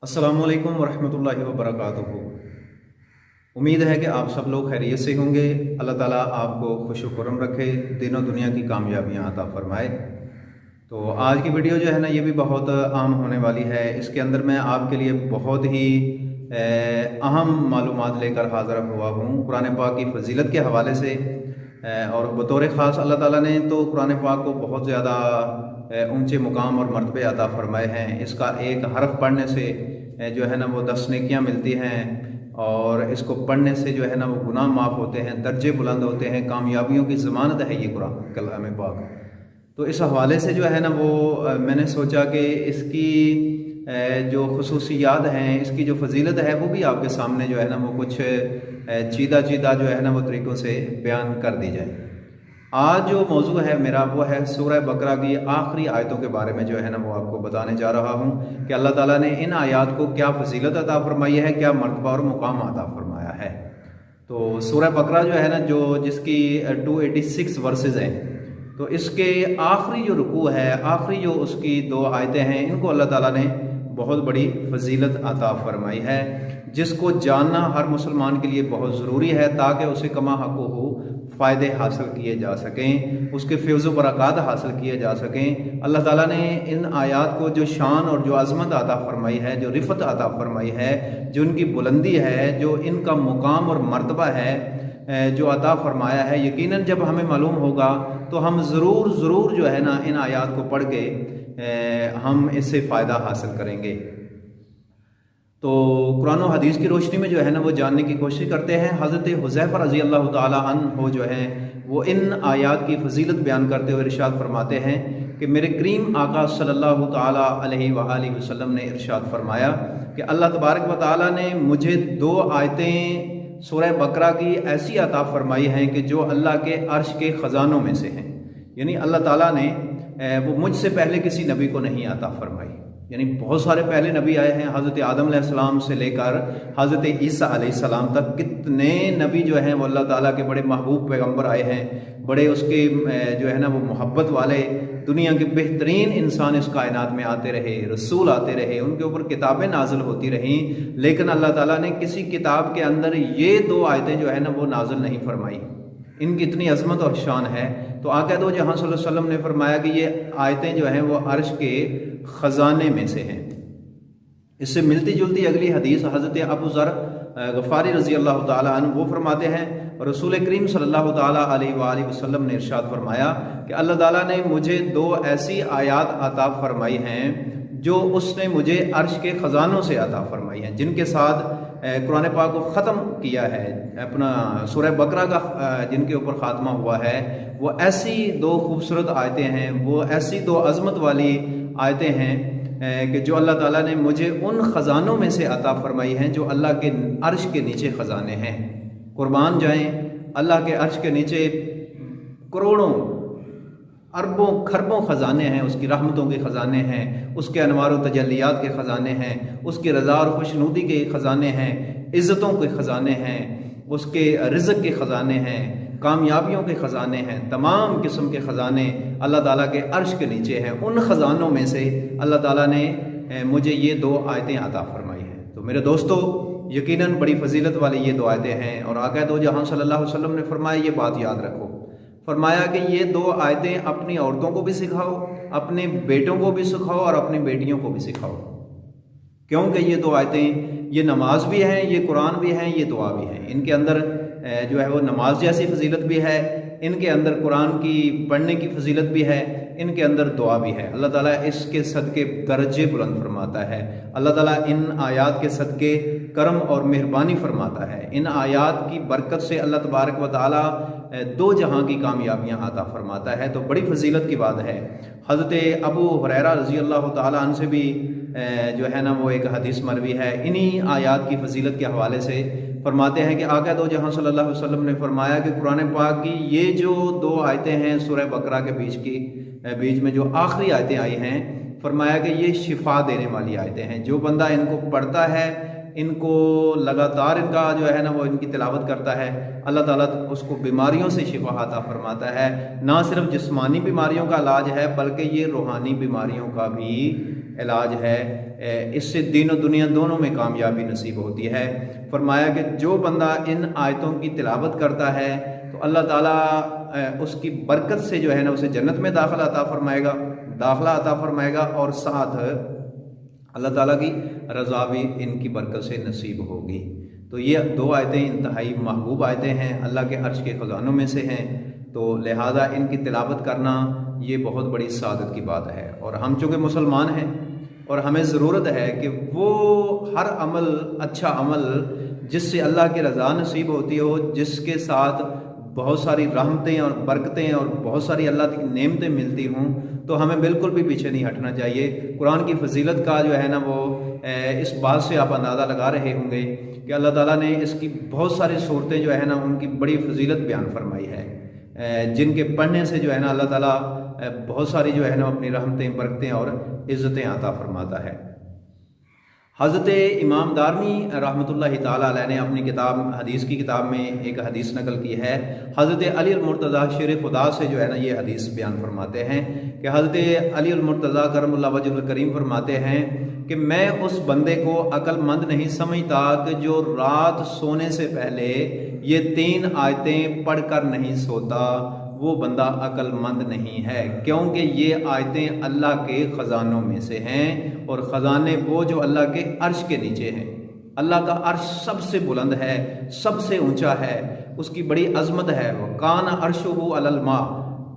अस्सलामु अलैकुम वरहमतुल्लाहि वबरकातुहू। उम्मीद है कि आप सब लोग खैरियत से होंगे। अल्लाह ताला आपको खुश खुर्रम रखे, दिनों दुनिया की कामयाबियाँ अता फरमाए। तो आज की वीडियो जो है ना, ये भी बहुत आम होने वाली है। इसके अंदर मैं आपके लिए बहुत ही अहम मालूमात लेकर हाज़िर हुआ हूँ कुरान पाक की फजीलत के हवाले से। और बतौर ख़ास अल्लाह ताला ने तो कुरान पाक को बहुत ज़्यादा ऊंचे मुकाम और मरतबे अता फरमाए हैं। इसका एक हरफ पढ़ने से जो है ना वो 10 नेकियां मिलती हैं, और इसको पढ़ने से जो है ना वो गुनाह माफ़ होते हैं, दर्जे बुलंद होते हैं, कामयाबियों की ज़मानत है ये कुरान कलाम पाक। तो इस हवाले से जो है ना वो मैंने सोचा कि इसकी जो खसूसियात हैं, इसकी जो फजीलत है वो भी आपके सामने जो है ना वो कुछ चीदा चीदा जो है ना वो तरीक़ों से बयान कर दी जाए। आज जो मौजू है मेरा वो है सूरह बकरा की आखिरी आयतों के बारे में जो है ना वो आपको बताने जा रहा हूँ कि अल्लाह ताला ने इन आयात को क्या फजीलत अता फरमाई है, क्या मर्तबा और मुकाम अता फरमाया है। तो सूरह बकरा जो है ना, जो जिसकी 286 वर्सेस हैं, तो इसके आखिरी जो रुकू है, आखिरी जो उसकी 2 आयतें हैं, इनको अल्लाह ताला ने बहुत बड़ी फजीलत अता फरमाई है, जिसको जानना हर मुसलमान के लिए बहुत ज़रूरी है, ताकि उसे कमा हक़ुहू फ़ायदे हासिल किए जा सकें, उसके फ़ैज़ व बरक़ात हासिल किए जा सकें। अल्लाह ताला ने इन आयात को जो शान और जो अज़मत अता फरमाई है, जो रिफ़त अता फरमाई है, जो इनकी बुलंदी है, जो इनका मुकाम और मर्तबा है, जो अता फरमाया है, यकीनन जब हमें मालूम होगा तो हम ज़रूर जो है ना इन आयात को पढ़ के हम इससे फ़ायदा हासिल करेंगे। तो कुरान और हदीस की रोशनी में जो है ना वो जानने की कोशिश करते हैं। हज़रत हुज़ैफ़ा रज़ी अल्लाह ताला अन्हु जो हैं वो इन आयात की फजीलत बयान करते हुए इरशाद फरमाते हैं कि मेरे करीम आका सल्लल्लाहु ताला अलैहि वआलिहि वसल्लम ने इरशाद फरमाया कि अल्लाह तबारक व ताला ने मुझे 2 आयतें सूरह बकरा की ऐसी अता फरमाई हैं कि जो अल्लाह के अर्श के ख़जानों में से हैं। यानी अल्लाह ताला ने वो मुझसे पहले किसी नबी को नहीं अता फरमाई। यानी बहुत सारे पहले नबी आए हैं, हज़रत आदम अलैहिस्सलाम से लेकर हज़रत ईसा अलैहिस्सलाम तक कितने नबी जो हैं वो अल्लाह ताला के बड़े महबूब पैगंबर आए हैं, बड़े उसके जो है ना वो मोहब्बत वाले, दुनिया के बेहतरीन इंसान इस कायनात में आते रहे, रसूल आते रहे, उनके ऊपर किताबें नाजिल होती रहीं, लेकिन अल्लाह ताला ने किसी किताब के अंदर ये 2 आयतें जो है ना वो नाजिल नहीं फरमाई। इनकी इतनी अजमत और शान है। तो आका दो जहां सल्लल्लाहु अलैहि वसल्लम ने फरमाया कि ये आयतें जो हैं वो अर्श के ख़जाने में से हैं। इससे मिलती जुलती अगली हदीस हज़रत अबू ज़र गफ़ारी रज़ी अल्लाह ताला अन्हु वो फरमाते हैं, रसूल करीम सल्लल्लाहु ताला अलैहि वसल्लम ने इरशाद फरमाया कि अल्लाह ताला ने मुझे 2 ऐसी आयात अता फरमाई हैं जो उसने मुझे अर्श के ख़जानों से अता फरमाई हैं, जिनके साथ कुरान पाक को ख़त्म किया है, अपना सूरह बकरा का जिनके ऊपर ख़ात्मा हुआ है। वो ऐसी 2 खूबसूरत आयतें हैं, वो ऐसी 2 अज़मत वाली आयतें हैं कि जो अल्लाह ताला ने मुझे उन ख़जानों में से अता फरमाई हैं जो अल्लाह के अर्श के नीचे ख़जाने हैं। कुर्बान जाएं, अल्लाह के अर्श के नीचे करोड़ों अरबों खरबों ख़जाने हैं, उसकी रहमतों के ख़जाने हैं, उसके अनवार व तजल्लियात के ख़जाने हैं, उसकी रज़ा और खुशनुदी के ख़जाने हैं, इज़्ज़तों के ख़जाने हैं, उसके रिज़्क़ के ख़जाने हैं, कामयाबियों के ख़जाने हैं, तमाम किस्म के ख़जाने अल्लाह ताला के अर्श के नीचे हैं। उन ख़जानों में से अल्लाह ताला ने मुझे ये 2 आयतें अता फरमाई हैं। तो मेरे दोस्तों, यकीनन बड़ी फजीलत वाली ये 2 आयतें हैं, और आका दो जहां सल्लल्लाहु अलैहि वसल्लम ने फरमाया, ये बात याद रखो, फरमाया कि ये 2 आयतें अपनी औरतों को भी सिखाओ, अपने बेटों को भी सिखाओ और अपनी बेटियों को भी सिखाओ। क्योंकि ये 2 आयतें, ये नमाज भी हैं, ये कुरान भी हैं, ये दुआ भी हैं। इनके अंदर जो है वो नमाज जैसी फजीलत भी है, इनके अंदर कुरान की पढ़ने की फजीलत भी है, इनके अंदर दुआ भी है। अल्लाह ताला इसके सदके दर्जे बुलंद फरमाता है। अल्लाह ताला इन आयात के सदके करम और मेहरबानी फरमाता है। इन आयात की बरकत से अल्लाह तबारक व ताला 2 जहां की कामयाबियां अता फरमाता है। तो बड़ी फजीलत की बात है। हज़रत अबू हुरैरा रज़ी अल्लाह ताला अन्हु से भी जो है ना वो एक हदीस मरवी है, इन्हीं आयात की फजीलत के हवाले से फरमाते हैं कि आका दो जहां सल्लल्लाहु अलैहि वसल्लम ने फरमाया कि कुरान पाक की ये जो 2 आयतें हैं सूरह बकरा के बीच में जो आखिरी आयतें आई हैं, फरमाया कि ये शिफा देने वाली आयतें हैं। जो बंदा इनको पढ़ता है, इनको लगातार इनका जो है ना वो इनकी तिलावत करता है, अल्लाह ताला उसको बीमारियों से शिफा अता फरमाता है। ना सिर्फ जिस्मानी बीमारियों का इलाज है, बल्कि ये रूहानी बीमारियों का भी علاج ہے، اس سے دین و دنیا دونوں میں کامیابی نصیب ہوتی ہے۔ فرمایا کہ جو بندہ ان آیتوں کی تلاوت کرتا ہے تو اللہ تعالیٰ اس کی برکت سے جو ہے نا اسے جنت میں داخلہ عطا فرمائے گا اور ساتھ اللہ تعالیٰ کی رضا بھی ان کی برکت سے نصیب ہوگی۔ تو یہ 2 آیتیں انتہائی محبوب آیتیں ہیں، اللہ کے عرش کے خزانوں میں سے ہیں، تو لہٰذا ان کی تلاوت کرنا یہ بہت بڑی سعادت کی بات ہے۔ اور ہم چونکہ مسلمان ہیں اور ہمیں ضرورت ہے کہ وہ ہر عمل، اچھا عمل جس سے اللہ کی رضا نصیب ہوتی ہو، جس کے ساتھ بہت ساری رحمتیں اور برکتیں اور بہت ساری اللہ کی نعمتیں ملتی ہوں، تو ہمیں بالکل بھی پیچھے نہیں ہٹنا چاہیے۔ قرآن کی فضیلت کا جو ہے نا وہ اس بات سے آپ اندازہ لگا رہے ہوں گے کہ اللہ تعالیٰ نے اس کی بہت ساری صورتیں جو ہے نا ان کی بڑی فضیلت بیان فرمائی ہے، جن کے پڑھنے سے جو ہے نا اللہ تعالیٰ بہت ساری جو ہے نا اپنی رحمتیں، برکتیں اور عزتیں عطا فرماتا ہے۔ حضرت امام دارمی رحمۃ اللہ تعالیٰ علیہ نے اپنی کتاب حدیث کی کتاب میں ایک حدیث نقل کی ہے۔ حضرت علی المرتضیٰ شیر خدا سے جو ہے نا یہ حدیث بیان فرماتے ہیں کہ حضرت علی المرتضیٰ کرم اللہ وجہ الکریم فرماتے ہیں کہ میں اس بندے کو عقل مند نہیں سمجھتا کہ جو رات سونے سے پہلے یہ 3 آیتیں پڑھ کر نہیں سوتا، وہ بندہ عقل مند نہیں ہے، کیونکہ یہ آیتیں اللہ کے خزانوں میں سے ہیں، اور خزانے وہ جو اللہ کے عرش کے نیچے ہیں۔ اللہ کا عرش سب سے بلند ہے، سب سے اونچا ہے، اس کی بڑی عظمت ہے۔ وَكَانَ عَرْشُهُ عَلَى الْمَاءِ،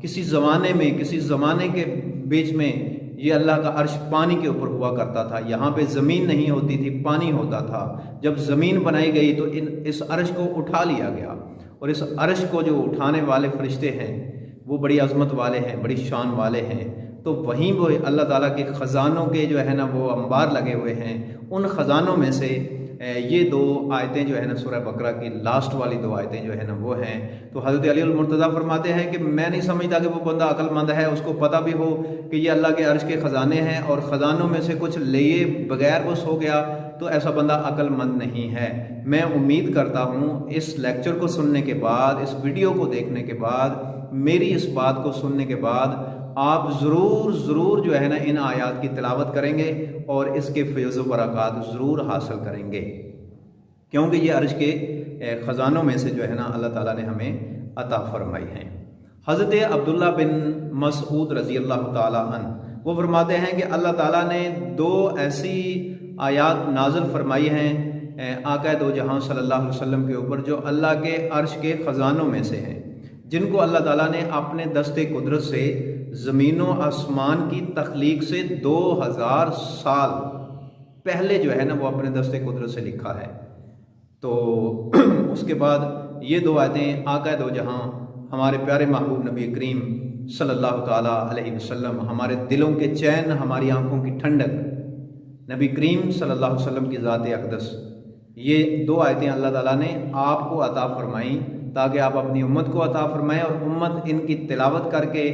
کسی زمانے کے بیچ میں یہ اللہ کا عرش پانی کے اوپر ہوا کرتا تھا، یہاں پہ زمین نہیں ہوتی تھی، پانی ہوتا تھا۔ جب زمین بنائی گئی تو اس عرش کو اٹھا لیا گیا، اور اس عرش کو جو اٹھانے والے فرشتے ہیں وہ بڑی عظمت والے ہیں، بڑی شان والے ہیں۔ تو وہیں وہ اللہ تعالیٰ کے خزانوں کے جو ہے نا وہ انبار لگے ہوئے ہیں، ان خزانوں میں سے یہ 2 آیتیں جو ہے نا سورہ بقرہ کی لاسٹ والی 2 آیتیں جو ہے نا وہ ہیں۔ تو حضرت علی المرتضیٰ فرماتے ہیں کہ میں نہیں سمجھتا کہ وہ بندہ عقل مند ہے، اس کو پتہ بھی ہو کہ یہ اللہ کے عرش کے خزانے ہیں اور خزانوں میں سے کچھ لیے بغیر وہ سو گیا، تو ایسا بندہ عقل مند نہیں ہے۔ میں امید کرتا ہوں اس لیکچر کو سننے کے بعد، اس ویڈیو کو دیکھنے کے بعد، میری اس بات کو سننے کے بعد آپ ضرور جو ہے نا ان آیات کی تلاوت کریں گے اور اس کے فیض و برکات ضرور حاصل کریں گے، کیونکہ یہ عرش کے خزانوں میں سے جو ہے نا اللہ تعالیٰ نے ہمیں عطا فرمائی ہیں۔ حضرت عبداللہ بن مسعود رضی اللہ تعالیٰ عنہ وہ فرماتے ہیں کہ اللہ تعالیٰ نے 2 ایسی آیات نازل فرمائی ہیں آقا دو جہاں صلی اللہ علیہ وسلم کے اوپر، جو اللہ کے عرش کے خزانوں میں سے ہیں، جن کو اللہ تعالیٰ نے اپنے دست قدرت سے زمین و آسمان کی تخلیق سے 2000 سال پہلے جو ہے نا وہ اپنے دست قدرت سے لکھا ہے۔ تو اس کے بعد یہ 2 آیتیں آقا دو جہاں ہمارے پیارے محبوب نبی کریم صلی اللہ تعالیٰ علیہ وسلم، ہمارے دلوں کے چین، ہماری آنکھوں کی ٹھنڈک، نبی کریم صلی اللہ علیہ وسلم کی ذات اقدس، یہ 2 آیتیں اللہ تعالیٰ نے آپ کو عطا فرمائیں تاکہ آپ اپنی امت کو عطا فرمائیں اور امت ان کی تلاوت کر کے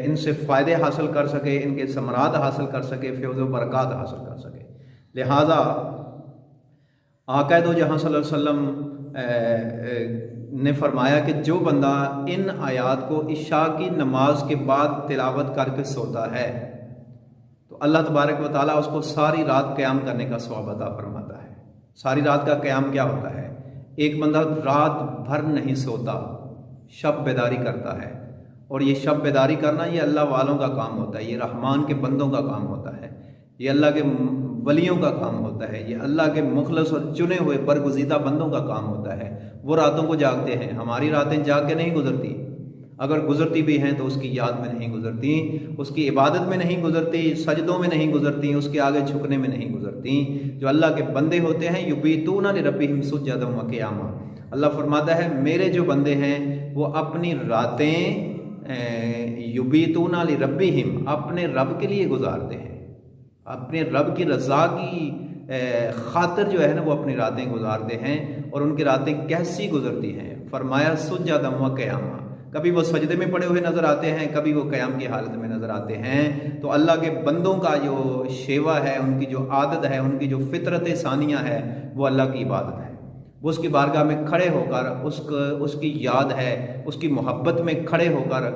ان سے فائدے حاصل کر سکے، ان کے ثمرات حاصل کر سکے، فیض و برکات حاصل کر سکے۔ لہٰذا آقا دو جہاں صلی اللہ علیہ وسلم نے فرمایا کہ جو بندہ ان آیات کو عشاء کی نماز کے بعد تلاوت کر کے سوتا ہے تو اللہ تبارک و تعالیٰ اس کو ساری رات قیام کرنے کا ثواب عطا فرماتا ہے۔ ساری رات کا قیام کیا ہوتا ہے؟ ایک بندہ رات بھر نہیں سوتا، شب بیداری کرتا ہے، اور یہ شب بیداری کرنا یہ اللہ والوں کا کام ہوتا ہے، یہ رحمان کے بندوں کا کام ہوتا ہے، یہ اللہ کے ولیوں کا کام ہوتا ہے، یہ اللہ کے مخلص اور چنے ہوئے برگزیدہ بندوں کا کام ہوتا ہے۔ وہ راتوں کو جاگتے ہیں، ہماری راتیں جاگ کے نہیں گزرتی، اگر گزرتی بھی ہیں تو اس کی یاد میں نہیں گزرتی، اس کی عبادت میں نہیں گزرتی، سجدوں میں نہیں گزرتی، اس کے آگے جھکنے میں نہیں گزرتی۔ جو اللہ کے بندے ہوتے ہیں یبیتون لربہم سجدا و قیاما، اللہ فرماتا ہے میرے جو بندے ہیں وہ اپنی راتیں یبیتون لربہم، اپنے رب کے لیے گزارتے ہیں، اپنے رب کی رضا کی خاطر جو ہے نا وہ اپنی راتیں گزارتے ہیں۔ اور ان کی راتیں کیسی گزرتی ہیں؟ فرمایا سجدا و قیاما، کبھی وہ سجدے میں پڑے ہوئے نظر آتے ہیں، کبھی وہ قیام کی حالت میں نظر آتے ہیں۔ تو اللہ کے بندوں کا جو شیوا ہے، ان کی جو عادت ہے، ان کی جو فطرت ثانیہ ہے، وہ اللہ کی عبادت ہے۔ وہ اس کی بارگاہ میں کھڑے ہو کر اس کی یاد ہے، اس کی محبت میں کھڑے ہو کر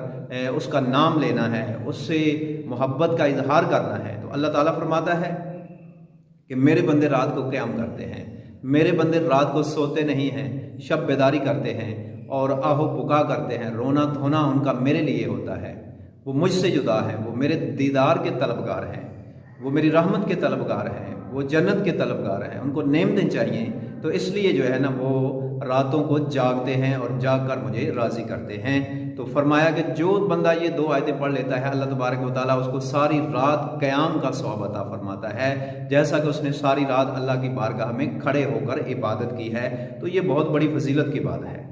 اس کا نام لینا ہے، اس سے मोहब्बत का इजहार करना है तो अल्लाह ताला फरमाता है कि मेरे बंदे रात को क़याम करते हैं, मेरे बंदे रात को सोते नहीं हैं, शब बेदारी करते हैं और आहो पुका करते हैं, रोना धोना उनका मेरे लिए होता है। वो मुझसे जुदा है, वो मेरे दीदार के तलबगार हैं, वो मेरी रहमत के तलबगार हैं, वो जन्नत के तलबगार हैं, उनको नेमतें चाहिए। तो इसलिए जो है ना वो रातों को जागते हैं और जाग कर मुझे राज़ी करते हैं। तो फरमाया कि जो बंदा ये 2 आयतें पढ़ लेता है अल्लाह तबारक व तआला उसको सारी रात क़याम का सवाब अता फरमाता है, जैसा कि उसने सारी रात अल्लाह की बारगाह में खड़े होकर इबादत की है। तो ये बहुत बड़ी फजीलत की बात है।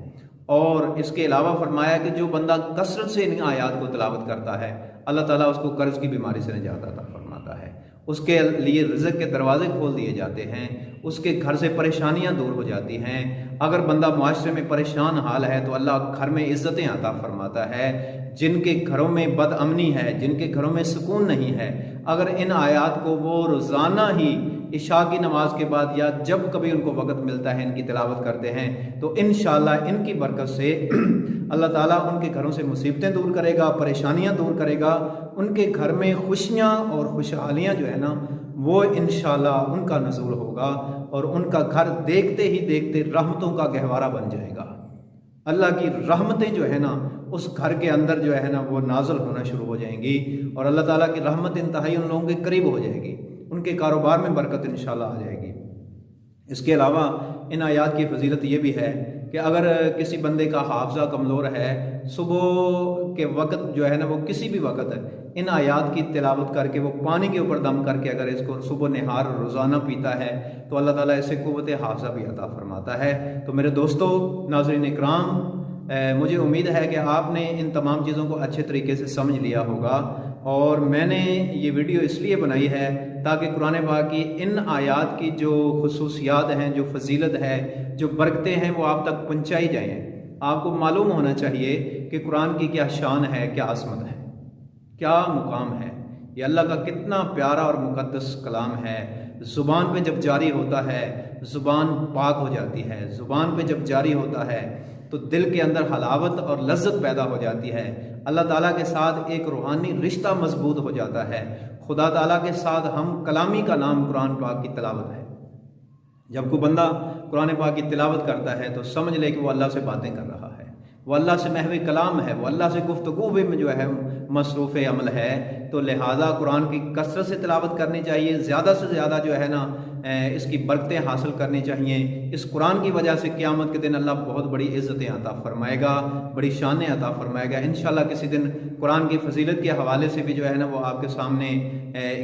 और इसके अलावा फरमाया कि जो बंदा कसरत से इन आयात को तिलावत करता है अल्लाह ताला उसको कर्ज़ की बीमारी से निजात अता फरमाता है, उसके लिए रिज़्क़ के दरवाज़े खोल दिए जाते हैं, उसके घर से परेशानियां दूर हो जाती हैं। अगर बंदा मुआशरे में परेशान हाल है तो अल्लाह घर में इज़्ज़तें अता फरमाता है। जिनके घरों में बदअमनी है, जिनके घरों में सुकून नहीं है, अगर इन आयात को वो रोज़ाना ही इशा की नमाज के बाद या जब कभी उनको वक़्त मिलता है इनकी तिलावत करते हैं तो इंशाअल्लाह इनकी बरकत से अल्लाह ताला उनके घरों से मुसीबतें दूर करेगा, परेशानियां दूर करेगा, उनके घर में खुशियां और खुशहालियां जो है ना वो इंशाअल्लाह उनका नज़ूल होगा और उनका घर देखते ही देखते रहमतों का गहवारा बन जाएगा। अल्लाह की रहमतें जो है ना उस घर के अंदर जो है ना वो नाज़िल होना शुरू हो जाएंगी और अल्लाह ताला की रहमत इंतहाई उन लोगों के करीब हो जाएगी, उनके कारोबार में बरकत इंशाअल्लाह आ जाएगी। इसके अलावा इन आयात की फजीलत ये भी है कि अगर किसी बंदे का हाफ़ज़ा कमज़ोर है, सुबह के वक़्त जो है ना वो किसी भी वक़्त इन आयात की तिलावत करके वो पानी के ऊपर दम करके अगर इसको सुबह निहार रोज़ाना पीता है तो अल्लाह ताला इसे क़ुव्वत हाफ़ज़ा भी अता फरमाता है। तो मेरे दोस्तों, नाज़रीन इकराम, मुझे उम्मीद है कि आपने इन तमाम चीज़ों को अच्छे तरीके से समझ लिया होगा और मैंने ये वीडियो इसलिए बनाई है ताकि कुरान पाक की इन आयात की जो खुसूसियात हैं, जो फजीलत है, जो बरकतें हैं वो आप तक पहुँचाई जाएँ। आपको मालूम होना चाहिए कि कुरान की क्या शान है, क्या आज़मत है, क्या मुकाम है, ये अल्लाह का कितना प्यारा और मुक़द्दस कलाम है। ज़ुबान पे जब जारी होता है ज़ुबान पाक हो जाती है, ज़ुबान पे जब जारी होता है तो दिल के अंदर हलावत और लज्जत पैदा हो जाती है। अल्लाह ताला के साथ एक रूहानी रिश्ता मजबूत हो जाता है। खुदा ताला के साथ हम कलामी का नाम कुरान पाक की तिलावत है। जब कोई बंदा कुरान पाक की तिलावत करता है तो समझ ले कि वो अल्लाह से बातें कर रहा है, वो अल्लाह से महवी कलाम है, वो अल्लाह से गुफ्तगू में जो है मसरूफ़ अमल है। तो लिहाजा कुरान की कसरत से तिलावत करनी चाहिए, ज़्यादा से ज़्यादा जो है ना इसकी बरकतें हासिल करनी चाहिए। इस कुरान की वजह से क़यामत के दिन अल्लाह बहुत बड़ी इज़्ज़तें अता फरमाएगा, बड़ी शानें अता फरमाएगा। इंशाअल्लाह किसी दिन कुरान की फजीलत के हवाले से भी जो है ना वो आपके सामने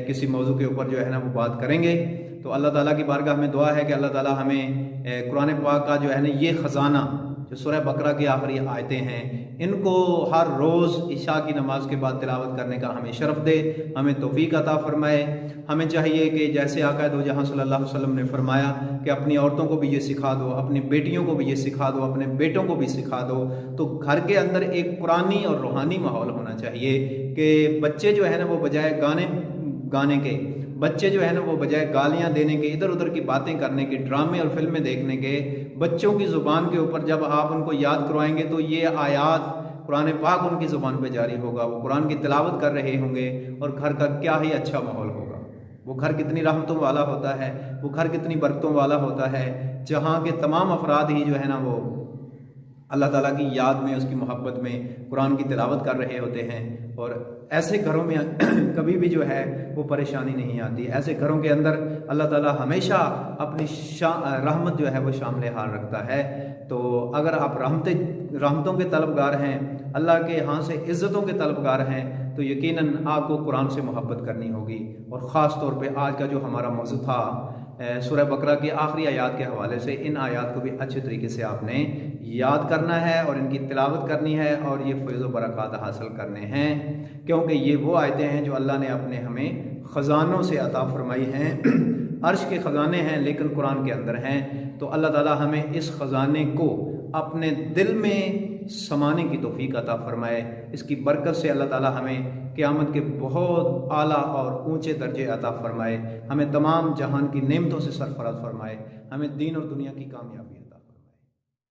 किसी मौजू के ऊपर जो है ना वो बात करेंगे। तो अल्लाह ताला की बारगाह में दुआ है कि अल्लाह ताला हमें कुरान पाक का जो है ना ये ख़जाना जो सूरह बकरा की आखिरी आयतें हैं इनको हर रोज़ इशा की नमाज के बाद तिलावत करने का हमें शरफ़ दे, हमें तौफ़ीक़ अता फ़रमाए। हमें चाहिए कि जैसे आका दो जहाँ सल्लल्लाहु अलैहि वसल्लम ने फरमाया कि अपनी औरतों को भी ये सिखा दो, अपनी बेटियों को भी ये सिखा दो, अपने बेटों को भी सिखा दो। तो घर के अंदर एक कुरानी और रूहानी माहौल होना चाहिए कि बच्चे जो है ना वो बजाय गाने के, बच्चे जो है ना वो बजाय गालियां देने के, इधर उधर की बातें करने के, ड्रामे और फिल्में देखने के, बच्चों की ज़ुबान के ऊपर जब आप उनको याद करवाएंगे तो ये आयात कुरान पाक उनकी ज़ुबान पे जारी होगा, वो कुरान की तिलावत कर रहे होंगे और घर का क्या ही अच्छा माहौल होगा। वो घर कितनी रहमतों वाला होता है, वो घर कितनी बरकतों वाला होता है, जहाँ के तमाम अफराद ही जो है ना वो अल्लाह ताला की याद में, उसकी मोहब्बत में कुरान की तिलावत कर रहे होते हैं। और ऐसे घरों में कभी भी जो है वो परेशानी नहीं आती। ऐसे घरों के अंदर अल्लाह ताला हमेशा अपनी रहमत जो है वो शामिल हाल रखता है। तो अगर आप रहमतों के तलबगार हैं, अल्लाह के यहाँ से इज़्ज़तों के तलबगार हैं, तो यकीनन आपको कुरान से मोहब्बत करनी होगी। और ख़ास तौर पे आज का जो हमारा मौजू था सूरह बकरा की आखिरी आयात के हवाले से, इन आयात को भी अच्छे तरीके से आपने याद करना है और इनकी तिलावत करनी है और ये फ़ैज़ व बरक़ात हासिल करने हैं, क्योंकि ये वो आयतें हैं जो अल्लाह ने अपने हमें ख़जानों से अता फरमाई हैं। अर्श के ख़जाने हैं लेकिन कुरान के अंदर हैं। तो अल्लाह ताला हमें इस ख़जाने को अपने दिल में समाने की तौफ़ीक़ अता फ़रमाए। इसकी बरकत से अल्लाह ताला हमें क़यामत के बहुत आला और ऊंचे दर्जे अता फ़रमाए, हमें तमाम जहान की नेमतों से सरफ़राज़ फ़रमाए, हमें दीन और दुनिया की कामयाबी